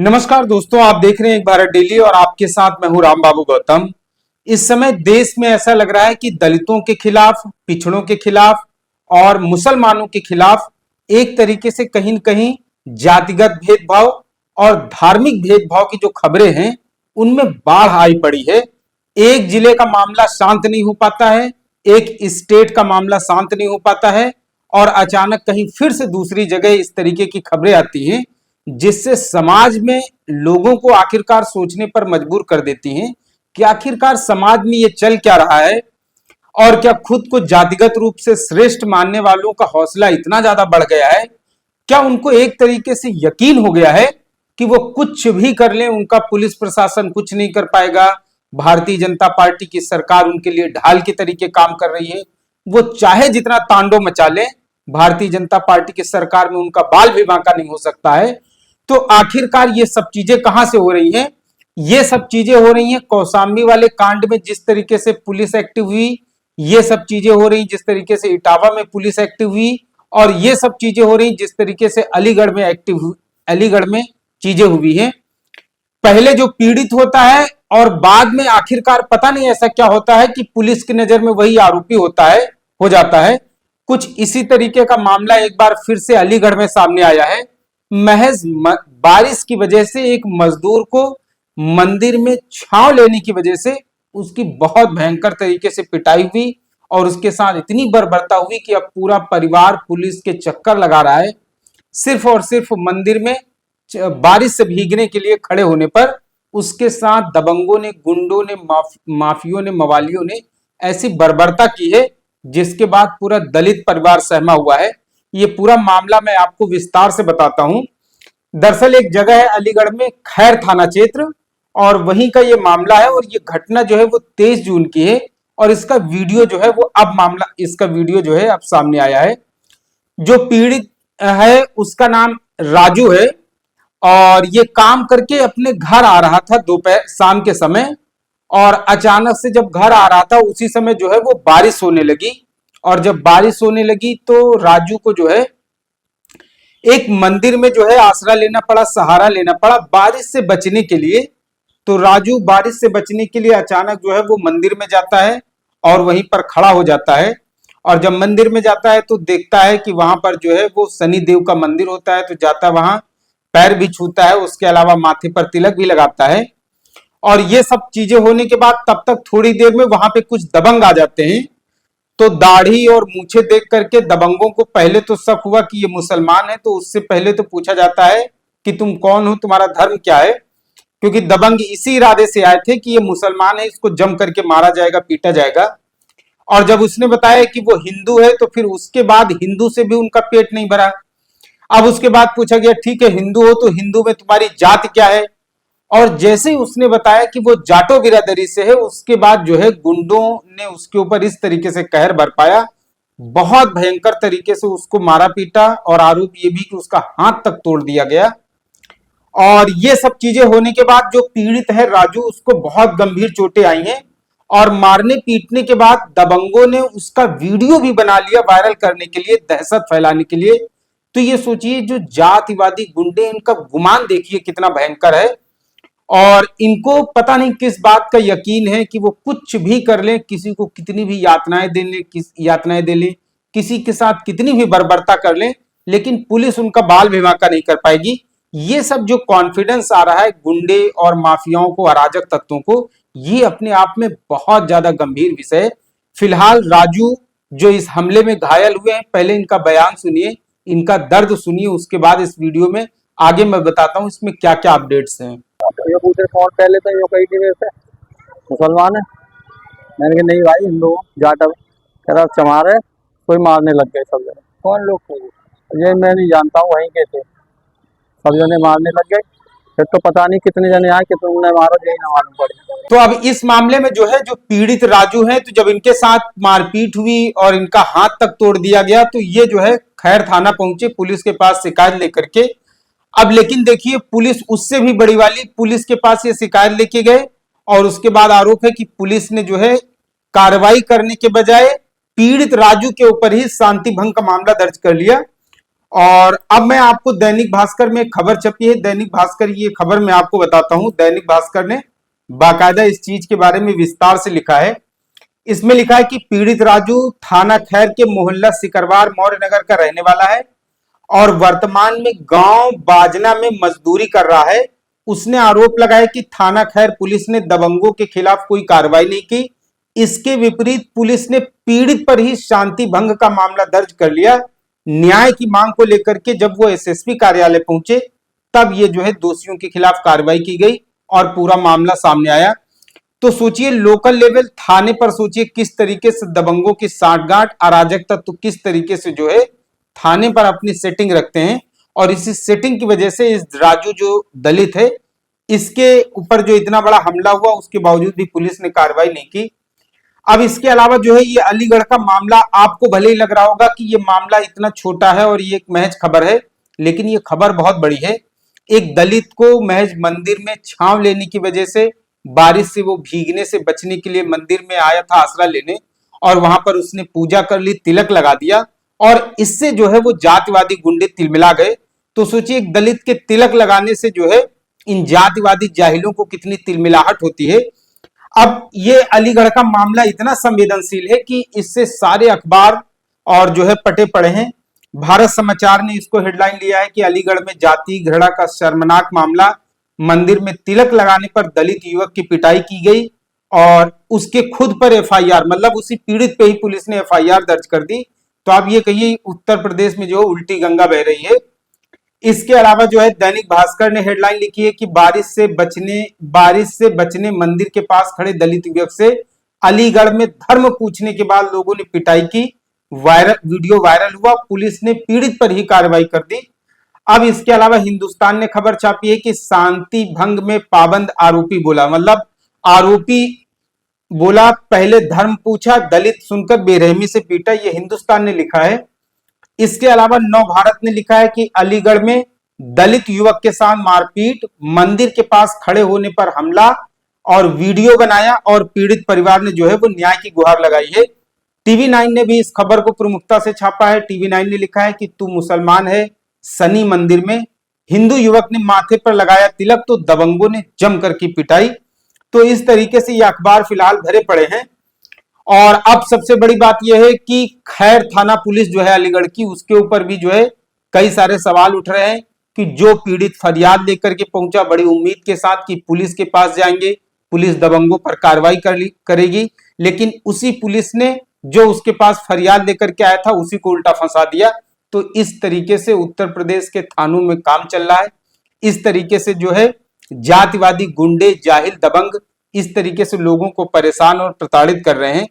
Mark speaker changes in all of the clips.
Speaker 1: नमस्कार दोस्तों, आप देख रहे हैं एक भारत डेली और आपके साथ मैं हूं राम बाबू गौतम। इस समय देश में ऐसा लग रहा है कि दलितों के खिलाफ, पिछड़ों के खिलाफ और मुसलमानों के खिलाफ एक तरीके से कहीं न कहीं जातिगत भेदभाव और धार्मिक भेदभाव की जो खबरें हैं उनमें बाढ़ आई पड़ी है। एक जिले का मामला शांत नहीं हो पाता है, एक स्टेट का मामला शांत नहीं हो पाता है और अचानक कहीं फिर से दूसरी जगह इस तरीके की खबरें आती हैं जिससे समाज में लोगों को आखिरकार सोचने पर मजबूर कर देती हैं कि आखिरकार समाज में ये चल क्या रहा है और क्या खुद को जातिगत रूप से श्रेष्ठ मानने वालों का हौसला इतना ज्यादा बढ़ गया है, क्या उनको एक तरीके से यकीन हो गया है कि वो कुछ भी कर लें उनका पुलिस प्रशासन कुछ नहीं कर पाएगा। भारतीय जनता पार्टी की सरकार उनके लिए ढाल के तरीके काम कर रही है, वो चाहे जितना तांडव मचा ले, भारतीय जनता पार्टी की सरकार में उनका बाल भी बांका नहीं हो सकता है। तो आखिरकार ये सब चीजें कहां से हो रही हैं? ये सब चीजें हो रही हैं कौशाम्बी वाले कांड में जिस तरीके से पुलिस एक्टिव हुई, ये सब चीजें हो रही जिस तरीके से इटावा में पुलिस एक्टिव हुई और ये सब चीजें हो रही जिस तरीके से अलीगढ़ में एक्टिव हुई, अलीगढ़ में चीजें हुई हैं। पहले जो पीड़ित होता है और बाद में आखिरकार पता नहीं ऐसा क्या होता है कि पुलिस की नजर में वही आरोपी होता है, हो जाता है। कुछ इसी तरीके का मामला एक बार फिर से अलीगढ़ में सामने आया है। महज बारिश की वजह से एक मजदूर को मंदिर में छांव लेने की वजह से उसकी बहुत भयंकर तरीके से पिटाई हुई और उसके साथ इतनी बर्बरता हुई कि अब पूरा परिवार पुलिस के चक्कर लगा रहा है, सिर्फ और सिर्फ मंदिर में बारिश से भीगने के लिए खड़े होने पर। उसके साथ दबंगों ने, गुंडों ने, माफियों ने, मवालियों ने ऐसी बर्बरता की है जिसके बाद पूरा दलित परिवार सहमा हुआ है। ये पूरा मामला मैं आपको विस्तार से बताता हूं। दरअसल एक जगह है अलीगढ़ में, खैर थाना क्षेत्र, और वहीं का ये मामला है और ये घटना जो है वो 23 जून की है और इसका वीडियो जो है वो अब मामला, इसका वीडियो जो है अब सामने आया है। जो पीड़ित है उसका नाम राजू है और ये काम करके अपने घर आ रहा था दोपहर शाम के समय, और अचानक से जब घर आ रहा था उसी समय जो है वो बारिश होने लगी। और जब बारिश होने लगी तो राजू को जो है एक मंदिर में जो है आसरा लेना पड़ा, सहारा लेना पड़ा बारिश से बचने के लिए। तो राजू बारिश से बचने के लिए अचानक जो है वो मंदिर में जाता है और वहीं पर खड़ा हो जाता है। और जब मंदिर में जाता है तो देखता है कि वहां पर जो है वो शनि देव का मंदिर होता है, तो जाता है वहां, पैर भी छूता है, उसके अलावा माथे पर तिलक भी लगाता है। और ये सब चीजें होने के बाद तब तक थोड़ी देर में वहां पे कुछ दबंग आ जाते हैं। तो दाढ़ी और मूछें देख करके दबंगों को पहले तो शक हुआ कि ये मुसलमान है, तो उससे पहले तो पूछा जाता है कि तुम कौन हो, तुम्हारा धर्म क्या है, क्योंकि दबंग इसी इरादे से आए थे कि ये मुसलमान है, इसको जम करके मारा जाएगा, पीटा जाएगा। और जब उसने बताया कि वो हिंदू है तो फिर उसके बाद हिंदू से भी उनका पेट नहीं भरा। अब उसके बाद पूछा गया ठीक है हिंदू हो तो हिंदू में तुम्हारी जाति क्या है, और जैसे ही उसने बताया कि वो जाटो बिरादरी से है, उसके बाद जो है गुंडों ने उसके ऊपर इस तरीके से कहर बरपाया, बहुत भयंकर तरीके से उसको मारा पीटा और आरोप ये भी कि उसका हाथ तक तोड़ दिया गया। और ये सब चीजें होने के बाद जो पीड़ित है राजू, उसको बहुत गंभीर चोटें आई हैं और मारने पीटने के बाद दबंगों ने उसका वीडियो भी बना लिया वायरल करने के लिए, दहशत फैलाने के लिए। तो ये सोचिए जो जातिवादी गुंडे, इनका गुमान देखिए कितना भयंकर है और इनको पता नहीं किस बात का यकीन है कि वो कुछ भी कर लें, किसी को कितनी भी यातनाएं दे लें, किसी के साथ कितनी भी बर्बरता कर लें, लेकिन पुलिस उनका बाल भी बांका नहीं कर पाएगी। ये सब जो कॉन्फिडेंस आ रहा है गुंडे और माफियाओं को, अराजक तत्वों को, ये अपने आप में बहुत ज्यादा गंभीर विषय है। फिलहाल राजू जो इस हमले में घायल हुए हैं, पहले इनका बयान सुनिए, इनका दर्द सुनिए, उसके बाद इस वीडियो में आगे मैं बताता हूं इसमें क्या क्या अपडेट्स हैं।
Speaker 2: ये पूछे कौन, पहले तो ये कही थी वैसे मुसलमान है। मैंने कहा नहीं भाई हिंदू जाट। कह रहा चमार है, कोई मारने लग गए सब जने। कौन लोग थे ये मैं नहीं जानता हूँ, वहीं के थे, सब जने मारने लग गए। फिर तो पता नहीं कितने जने आए, कितने उन्हें मारो, यही ना मालूम पड़े।
Speaker 1: तो अब इस मामले में जो है जो पीड़ित राजू है, तो जब इनके साथ मारपीट हुई और इनका हाथ तक तोड़ दिया गया तो ये जो है खैर थाना पहुंचे पुलिस के पास शिकायत लेकर के। अब लेकिन देखिए पुलिस उससे भी बड़ी वाली, पुलिस के पास ये शिकायत लेके गए और उसके बाद आरोप है कि पुलिस ने जो है कार्रवाई करने के बजाय पीड़ित राजू के ऊपर ही शांति भंग का मामला दर्ज कर लिया और अब मैं आपको दैनिक भास्कर में एक खबर छपी है। दैनिक भास्कर, ये खबर मैं आपको बताता हूं। दैनिक भास्कर ने बाकायदा इस चीज के बारे में विस्तार से लिखा है। इसमें लिखा है कि पीड़ित राजू थाना खैर के मोहल्ला सिकरवार मौर्य नगर का रहने वाला है और वर्तमान में गांव बाजना में मजदूरी कर रहा है। उसने आरोप लगाया कि थाना खैर पुलिस ने दबंगों के खिलाफ कोई कार्रवाई नहीं की। इसके विपरीत पुलिस ने पीड़ित पर ही शांति भंग का मामला दर्ज कर लिया। न्याय की मांग को लेकर के जब वो एसएसपी कार्यालय पहुंचे तब ये जो है दोषियों के खिलाफ कार्रवाई की गई और पूरा मामला सामने आया। तो सोचिए लोकल लेवल थाने पर, सोचिए किस तरीके से दबंगों की साठगांठ, अराजक तत्व किस तरीके से जो है थाने पर अपनी सेटिंग रखते हैं। और इसी सेटिंग की वजह से इस राजू जो दलित है, इसके ऊपर जो इतना बड़ा हमला हुआ, उसके बावजूद भी पुलिस ने कार्रवाई नहीं की। अब इसके अलावा जो है ये अलीगढ़ का मामला, आपको भले ही लग रहा होगा कि ये मामला इतना छोटा है और ये एक महज खबर है, लेकिन ये खबर बहुत बड़ी है। एक दलित को महज मंदिर में छांव लेने की वजह से, बारिश से वो भीगने से बचने के लिए मंदिर में आया था आसरा लेने, और वहां पर उसने पूजा कर ली, तिलक लगा दिया, और इससे जो है वो जातिवादी गुंडे तिलमिला गए। तो सोचिए एक दलित के तिलक लगाने से जो है इन जातिवादी जाहिलों को कितनी तिलमिलाहट होती है। अब ये अलीगढ़ का मामला इतना संवेदनशील है कि इससे सारे अखबार और जो है पटे पड़े हैं। भारत समाचार ने इसको हेडलाइन लिया है कि अलीगढ़ में जाति घृणा का शर्मनाक मामला, मंदिर में तिलक लगाने पर दलित युवक की पिटाई की गई और उसके खुद पर एफआईआर, मतलब उसी पीड़ित पे ही पुलिस ने एफआईआर दर्ज कर दी। तो आप ये कहिए उत्तर प्रदेश में जो उल्टी गंगा बह रही है। इसके अलावा जो है दैनिक भास्कर ने हेडलाइन लिखी है कि बारिश से बचने मंदिर के पास खड़े दलित युवक से अलीगढ़ में धर्म पूछने के बाद लोगों ने पिटाई की। वीडियो वायरल हुआ, पुलिस ने पीड़ित पर ही कार्रवाई कर दी। अब इसके अलावा हिंदुस्तान ने खबर छापी है कि शांति भंग में पाबंद आरोपी बोला, मतलब आरोपी बोला पहले धर्म पूछा, दलित सुनकर बेरहमी से पीटा। यह हिंदुस्तान ने लिखा है। इसके अलावा नव भारत ने लिखा है कि अलीगढ़ में दलित युवक के साथ मारपीट, मंदिर के पास खड़े होने पर हमला और वीडियो बनाया और पीड़ित परिवार ने जो है वो न्याय की गुहार लगाई है। टीवी 9 ने भी इस खबर को प्रमुखता से छापा है। टीवी 9 ने लिखा है कि तू मुसलमान है, शनि मंदिर में हिंदू युवक ने माथे पर लगाया तिलक तो दबंगों ने जमकर की पिटाई। तो इस तरीके से ये अखबार फिलहाल भरे पड़े हैं। और अब सबसे बड़ी बात यह है कि खैर थाना पुलिस जो है अलीगढ़ की, उसके ऊपर भी जो है कई सारे सवाल उठ रहे हैं कि जो पीड़ित फरियाद लेकर के पहुंचा बड़ी उम्मीद के साथ कि पुलिस के पास जाएंगे, पुलिस दबंगों पर कार्रवाई करेगी, लेकिन उसी पुलिस ने जो उसके पास फरियाद लेकर के आया था उसी को उल्टा फंसा दिया। तो इस तरीके से उत्तर प्रदेश के थानों में काम चल रहा है। इस तरीके से जो है जातिवादी गुंडे, जाहिल, दबंग इस तरीके से लोगों को परेशान और प्रताड़ित कर रहे हैं।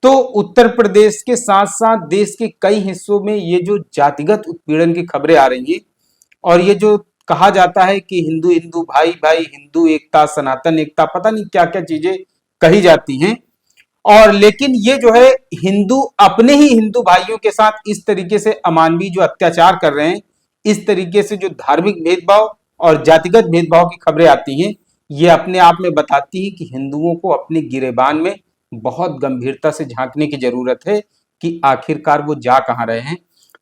Speaker 1: तो उत्तर प्रदेश के साथ साथ देश के कई हिस्सों में ये जो जातिगत उत्पीड़न की खबरें आ रही हैं और ये जो कहा जाता है कि हिंदू हिंदू भाई भाई, हिंदू एकता, सनातन एकता, पता नहीं क्या क्या चीजें कही जाती हैं। और लेकिन ये जो है हिंदू अपने ही हिंदू भाइयों के साथ इस तरीके से अमानवीय जो अत्याचार कर रहे हैं, इस तरीके से जो धार्मिक भेदभाव और जातिगत भेदभाव की खबरें आती हैं, ये अपने आप में बताती है कि हिंदुओं को अपने गिरेबान में बहुत गंभीरता से झांकने की जरूरत है कि आखिरकार वो जा कहां रहे हैं।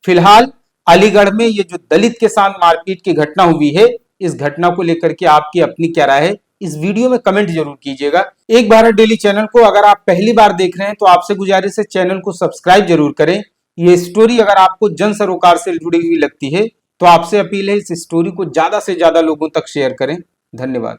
Speaker 1: फिलहाल अलीगढ़ में ये जो दलित के साथ मारपीट की घटना हुई है, इस घटना को लेकर के आपकी अपनी क्या राय है, इस वीडियो में कमेंट जरूर कीजिएगा। एक भारत डेली चैनल को अगर आप पहली बार देख रहे हैं तो आपसे गुजारिश है चैनल को सब्सक्राइब जरूर करें। ये स्टोरी अगर आपको जन सरोकार से जुड़ी हुई लगती है तो आपसे अपील है इस स्टोरी को ज्यादा से ज्यादा लोगों तक शेयर करें। धन्यवाद।